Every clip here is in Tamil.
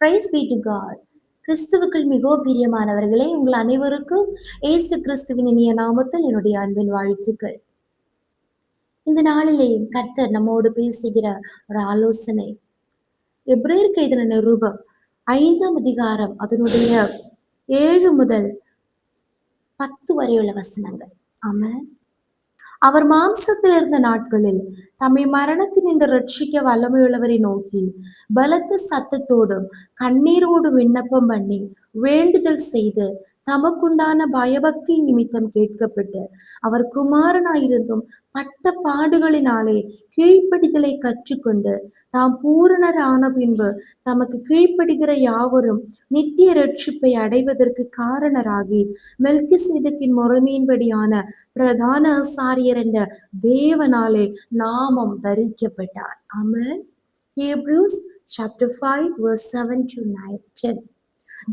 Price B to God. கிறிஸ்துவுக்குள் மிகவும் பிரியமானவர்களே, உங்கள் அனைவருக்கும் இயேசு கிறிஸ்துவின் இனிய நாமத்தில் என்னுடைய அன்பின் வாழ்த்துக்கள். இந்த நாளிலே கர்த்தர் நம்மோடு பேசுகிற ஒரு ஆலோசனை, எபிரேயருக்கு எழுதின நிருபம் 5ஆம் அதிகாரம் அதனுடைய 7 முதல் 10 வரையுள்ள வசனங்கள். ஆமென். அவர் மாம்சத்தில் இருந்த நாட்களில் தம்மை மரணத்தினின்று ரட்சிக்க வல்லமையுள்ளவரை நோக்கி பலத்த சத்தத்தோடும் கண்ணீரோடு விண்ணப்பம் பண்ணி வேண்டுதல் செய்து தமக்குண்டான பயபக்தி நிமித்தம் கேட்கப்பட்டு அவர் குமாரனாயிருந்தும் பட்ட பாடுகளினாலே கீழ்ப்படிதலை கற்றுக்கொண்டு தாம் பூரணரான பின்பு தமக்கு கீழ்ப்படுகிற யாவரும் நித்திய ரட்சிப்பை அடைவதற்கு காரணராகி மெல்கிசேதேக்கின் முறைமையின்படியான பிரதான ஆசாரியர் என்ற தேவனாலே நாமம் தரிக்கப்பட்டார். ஆமென். Hebrews chapter 5 verse 7 to 10.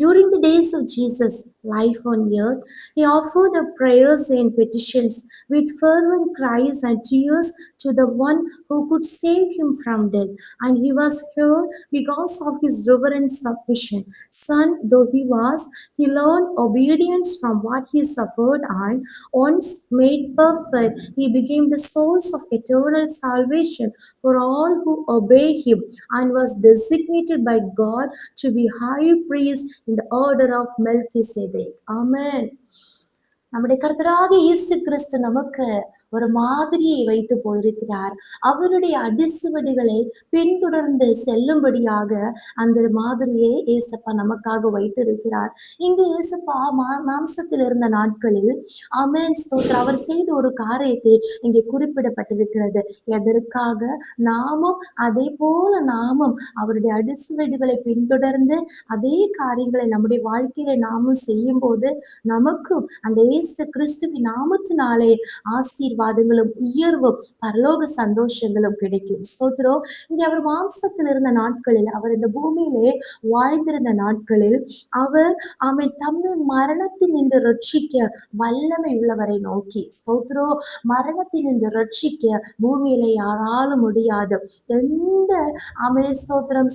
During the days of Jesus' life on earth, he offered up prayers and petitions with fervent cries and tears to the one who could save him from death, and he was heard because of his reverent submission. Son though he was, he learned obedience from what he suffered, and once made perfect, he became the source of eternal salvation for all who obey him, and was designated by God to be high priest in the order of Melchizedek. Amen. நம்முடைய கர்த்தராகிய இயேசு கிறிஸ்து நமக்கு ஒரு மாதிரியை வைத்து போயிருக்கிறார். அவருடைய அடிசுவடுகளை பின்தொடர்ந்து செல்லும்படியாக அந்த மாதிரியை ஏசப்பா நமக்காக வைத்திருக்கிறார். இங்கு ஏசப்பா மாம்சத்தில் இருந்த நாட்களில் ஆமென் ஸ்தோத்திரம் அவர் செய்த ஒரு காரியத்தை இங்கே குறிப்பிடப்பட்டிருக்கிறது. எதற்காக? நாமும் அதே போல நாமும் அவருடைய அடிசுவடுகளை பின்தொடர்ந்து அதே காரியங்களை நம்முடைய வாழ்க்கையில நாமும் செய்யும் போது நமக்கும் அந்த இயேசு கிறிஸ்துவின் நாமத்தினாலே ஆசீர்வாதங்களும் உயர்வும் பரலோக சந்தோஷங்களும் கிடைக்கும். ஸ்தோத்திரம். இங்கே அவர் மாம்சத்தில் இருந்த நாட்களில், அவர் இந்த பூமியிலே வாழ்ந்திருந்த நாட்களில் அவர் தம்மை மரணத்தில் நின்று ரட்சிக்க வல்லமை உள்ளவரை நோக்கி, ஸ்தோத்திரம், மரணத்தில் நின்று ரட்சிக்க பூமியில யாராலும் முடியாது. எந்த ஸ்தோத்திரம்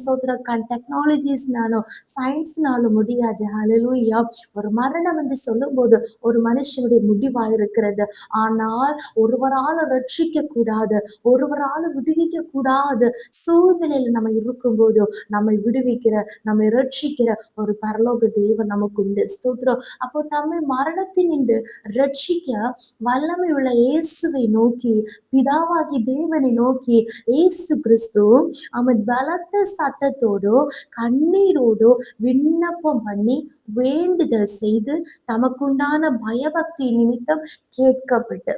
டெக்னாலஜிஸ்னாலும் சயின்ஸ்னாலும் முடியாது. ஹல்லேலூயா. ஒரு மரணம் என்று சொல்லும் போது ஒரு மனுஷனுடைய முடிவா இருக்கிறது. ஆனால் ஒருவரால் ரட்சிக்க கூடாது, ஒருவரால் விடுவிக்க கூடாது சூழ்நிலையில நம்ம இருக்கும் போது நம்மை விடுவிக்கிற, நம்மை ரட்சிக்கிற ஒரு பரலோக தேவன் நமக்கு உண்டு. ஸ்தோத்திரம். அப்போ தம்மை மரணத்தின் நின்று ரட்சிக்க வல்லமை உள்ள இயேசுவை நோக்கி, பிதாவாகி தேவனை நோக்கி இயேசு கிறிஸ்து அவன் பலத்த சத்தத்தோடு கண்ணீரோடு விண்ணப்பம் பண்ணி வேண்டுதல் செய்து தமக்குண்டான பயபக்தி நிமித்தம் கேட்கப்பட்டு,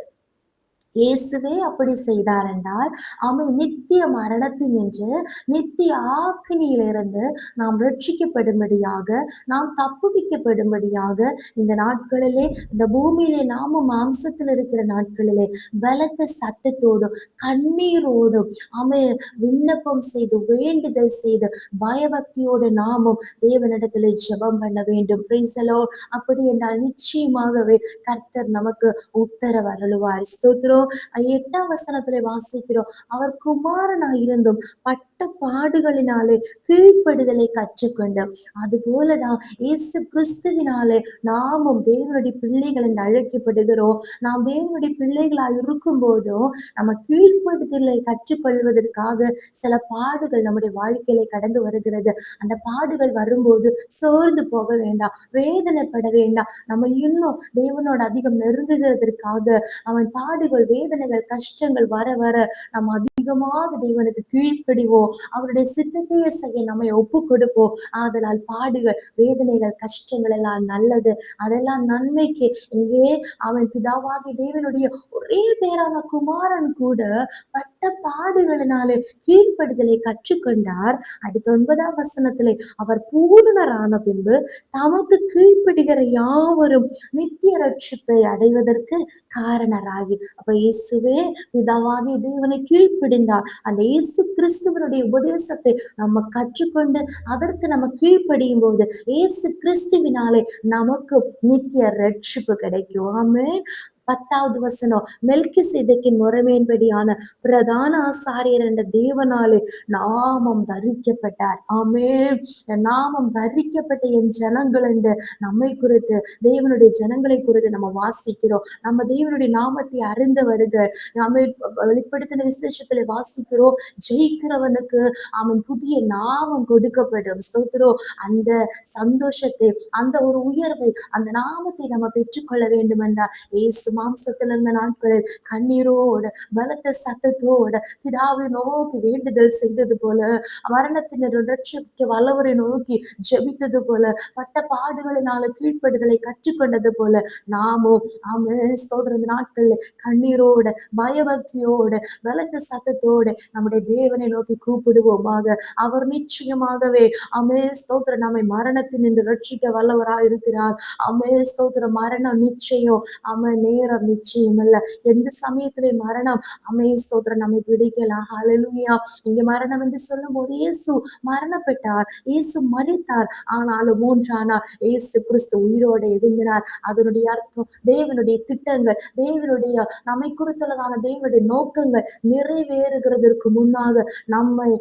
இயேசுவே அப்படி செய்தார் என்றால் அவன் நித்திய மரணத்தின் என்று நித்திய ஆக்கினியிலிருந்து நாம் ரட்சிக்கப்படும்படியாக, நாம் தப்புவிக்கப்படும்படியாக இந்த நாட்களிலே இந்த பூமியிலே நாமும் மாம்சத்தில் இருக்கிற நாட்களிலே பலத்த சத்தத்தோடும் கண்ணீரோடும் விண்ணப்பம் செய்து வேண்டுதல் செய்து பயபக்தியோடு நாமும் தேவனிடத்தில் ஜெபம் பண்ண வேண்டும். Praise the Lord. அப்படி என்றால் நிச்சயமாகவே கர்த்தர் நமக்கு உத்தரவு அருளுவார். ஸ்தோத்திரம். 8ஆம் வசனத்திலே வாசிக்கிறோம், அவர் குமாரனாயிருந்தும் பட்ட பாடுகளினாலே கீழ்ப்படுதலை கற்றுக்கொண்டு, அது போலதான் இயேசு கிறிஸ்துவினாலே நாமும் தேவனுடைய பிள்ளைகள் என்று அழைக்கப்படுகிறோம். நாம் தேவனுடைய பிள்ளைகளாய் இருக்கும் போதும் நம்ம கீழ்ப்படுதலை கற்றுக்கொள்வதற்காக சில பாடுகள் நம்முடைய வாழ்க்கையில கடந்து வருகிறது. அந்த பாடுகள் வரும்போது சோர்ந்து போக வேண்டாம், வேதனைப்பட வேண்டாம். நம்ம இன்னும் தேவனோட அதிகம் நெருங்குகிறதற்காக அவன் பாடுகள், வேதனைகள், கஷ்டங்கள் வர வர நம்ம அதிகமாக தேவனுக்கு கீழ்ப்படிவோம், அவருடைய சித்தத்தையே செய்ய நம்மை ஒப்பு கொடுப்போம். ஆதலால் பாடுகள், வேதனைகள், கஷ்டங்கள் எல்லாம் நல்லது, அதெல்லாம் நன்மைக்கு. இங்கே அவன் பிதாவாகி தேவனுடைய ஒரே பேரான குமாரன் கூட பட்ட பாடுகளினாலே கீழ்ப்படுதலை கற்றுக்கொண்டார். அடுத்த 9ஆம் வசனத்திலே அவர் பூரணரான பின்பு தமக்கு கீழ்ப்படுகிற யாவரும் நித்திய ரட்சிப்பை அடைவதற்கு காரணராகி. அப்ப இயேசுவே பிதாவாகி தேவனை கீழ்ப்படிந்தார். அந்த இயேசு கிறிஸ்துவனுடைய உபதேசத்தை நம்ம கற்றுக்கொண்டு அதற்கு நம்ம கீழ்ப்படியும் போது இயேசு கிறிஸ்துவினாலே நமக்கு நித்திய ரட்சிப்பு கிடைக்கும். ஆமென். 10வது வசனம், மெல்கிசேதேக்கின் முறைமையின்படியான பிரதான ஆசாரியர் என்ற தேவனாலே நாமம் தரிக்கப்பட்டார். ஆமென். நாமம் தரிக்கப்பட்ட என் ஜனங்கள் என்று நம்மை குறித்து, தேவனுடைய ஜனங்களை குறித்து நம்ம வாசிக்கிறோம். நம்ம தேவனுடைய நாமத்தை அறிந்தவர்கள். நாம வெளிப்படுத்தின விசேஷத்துல வாசிக்கிறோம், ஜெயிக்கிறவனுக்கு அவன் புதிய நாமம் கொடுக்கப்படும். ஸ்தோத்திரம். அந்த சந்தோஷத்தை, அந்த ஒரு உயர்வை, அந்த நாமத்தை நம்ம பெற்றுக்கொள்ள வேண்டும் என்றால், இயேசு மாம்சத்தில் இருந்த நாட்களில் கண்ணீரோடு பலத்த சத்தத்தோடு பிதாவை நோக்கி வேண்டுதல் செய்தது போல, மரணத்தினர் ரட்சிக்க வல்லவரை நோக்கி ஜெபித்தது போல, பட்ட பாடுகளினால கீழ்ப்படுதலை கற்றுக்கொண்டது போல, நாமும் ஸ்தோத்திர இந்த நாட்கள்ல கண்ணீரோடு பயபக்தியோடு பலத்த சத்தத்தோடு நம்முடைய தேவனை நோக்கி கூப்பிடுவோமாக. அவர் நிச்சயமாகவே ஸ்தோத்திர நம்மை மரணத்தின் என்று ரட்சிக்க வல்லவராய் இருக்கிறார். ஸ்தோத்திர மரணம் நிச்சயம், நேரம் நிச்சயம் அல்ல. எந்த சமயத்திலே மரணம் ஸ்தோத்திரம் நம்மை பிடிக்கலாம். ஹல்லேலூயா. இங்க மரணம் என்று சொல்லும் போது இயேசு மரணப்பட்டார், இயேசு மரித்தார். ஆனாலும் 3ஆம் நாள் இயேசு கிறிஸ்து உயிரோடு எழும்பினார். அதனுடைய அர்த்தம், தேவனுடைய திட்டங்கள், தேவனுடைய நம்மை குறித்துள்ளதான தேவனுடைய நோக்கங்கள் நிறைவேறுகிறதற்கு முன்னாக நம்மை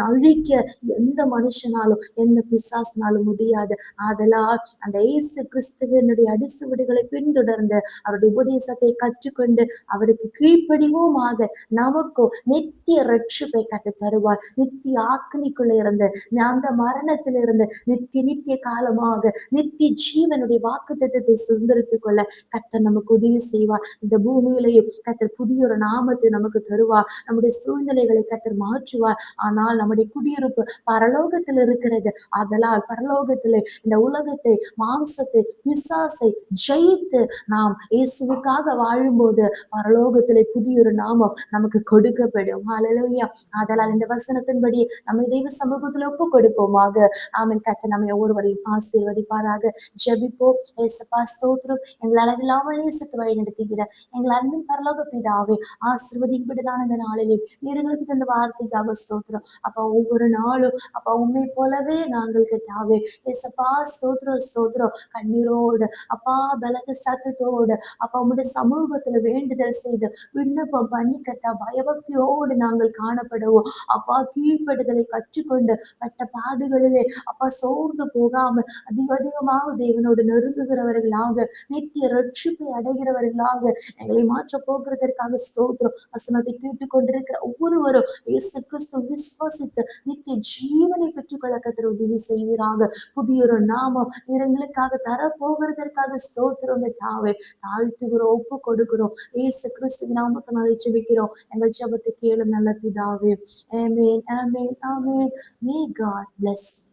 அழிக்க எந்த மனுஷனாலும் எந்த பிசாசினாலும் முடியாது. ஆதலால் அந்த இயேசு கிறிஸ்துவனுடைய அடிசுவடுகளை பின்தொடர்ந்து அவருடைய உபதேசத்தை கற்றுக்கொண்டு அவருக்கு கீழ்ப்படிவோமாக நமக்கு நித்திய ரட்சிப்பை கற்று தருவார். நித்திய ஆக்கினிக்குள்ள இருந்து, அந்த மரணத்திலிருந்து நித்திய காலமாக நித்திய ஜீவனுடைய வாக்குத்தத்தத்தை சுதந்திரித்துக் கொள்ள கர்த்தர் நமக்கு உதவி செய்வார். இந்த பூமியிலேயும் கர்த்தர் புதிய ஒரு நாமத்தை நமக்கு தருவார். நம்முடைய சூழ்நிலைகளை கர்த்தர் மாற்றுவார். ஆனால் நம்முடைய குடியிருப்பு பரலோகத்தில் இருக்கிறது. அதனால் பரலோகத்திலே இந்த உலகத்தை, மாம்சத்தை, பிசாசை ஜெயித்து நாம் இயேசுவுக்காக வாழும்போது பரலோகத்திலே புதிய ஒரு நாமம் நமக்கு கொடுக்கப்படும். ஹல்லேலூயா. அதனால் இந்த வசனத்தின்படி நம்மை தெய்வ சமூகத்தில் ஒப்பு கொடுப்போமாக. ஆமென். கர்த்தர் நம்மை ஒவ்வொருவரையும் ஆசீர்வதிப்பாராக. ஜெபிப்போம். இயேசுப்பா ஸ்தோத்திரம். எங்களை அளவில்லாமல் நேசித்து வழி நடத்துகிற எங்கள் அன்பின் பரலோக பிதாவே, ஆசீர்வதிக்கப்பட்டதான இந்த நாளிலே நீர்களுக்கு தந்த வார்த்தைக்காக ஸ்தோத்திரம். அப்பா, ஒவ்வொரு நாளும் அப்பா உண்மை போலவே நாங்கள் கர்த்தாவே இயேசுப்பா ஸ்தோத்திரம் ஸ்தோத்திரம் கண்ணீரோடு அப்பா பலத்த சத்தத்தோடு அப்பா உம்முடைய சமூகத்துல வேண்டுதல் செய்து விண்ணப்பம் பண்ணி கர்த்தா பயபக்தியோடு நாங்கள் காணப்படுவோம். அப்பா கீழ்ப்படுதலை கற்றுக்கொண்டு பட்ட பாடுகளிலே அப்பா சோர்ந்து போகாம அதிகமாக தேவனோடு நெருங்குகிறவர்களாக, நித்திய ரட்சிப்பை அடைகிறவர்களாக எங்களை மாற்ற போகிறதற்காக ஸ்தோத்திரம். வசனத்தை கேட்டுக்கொண்டிருக்கிற ஒவ்வொருவரும் இயேசு கிறிஸ்து விசுவாசித்து நித்திய ஜீவனை பெற்றுக்கொள்ள கர்த்தர் உதவி செய்வீராக. புதிய ஒரு நாமம் எங்களுக்காக தரப்போகிறதற்காக ஸ்தோத்திரம் தாவே. தாழ்த்துகிறோம், ஒப்பு கொடுக்கிறோம். இயேசு கிறிஸ்துவின் நாமத்தினாலே ஜெபிக்கிறோம். எங்கள் ஜெபத்தை கேளும் நல்ல பிதாவே. ஆமென், ஆமென், ஆமென். May God bless you.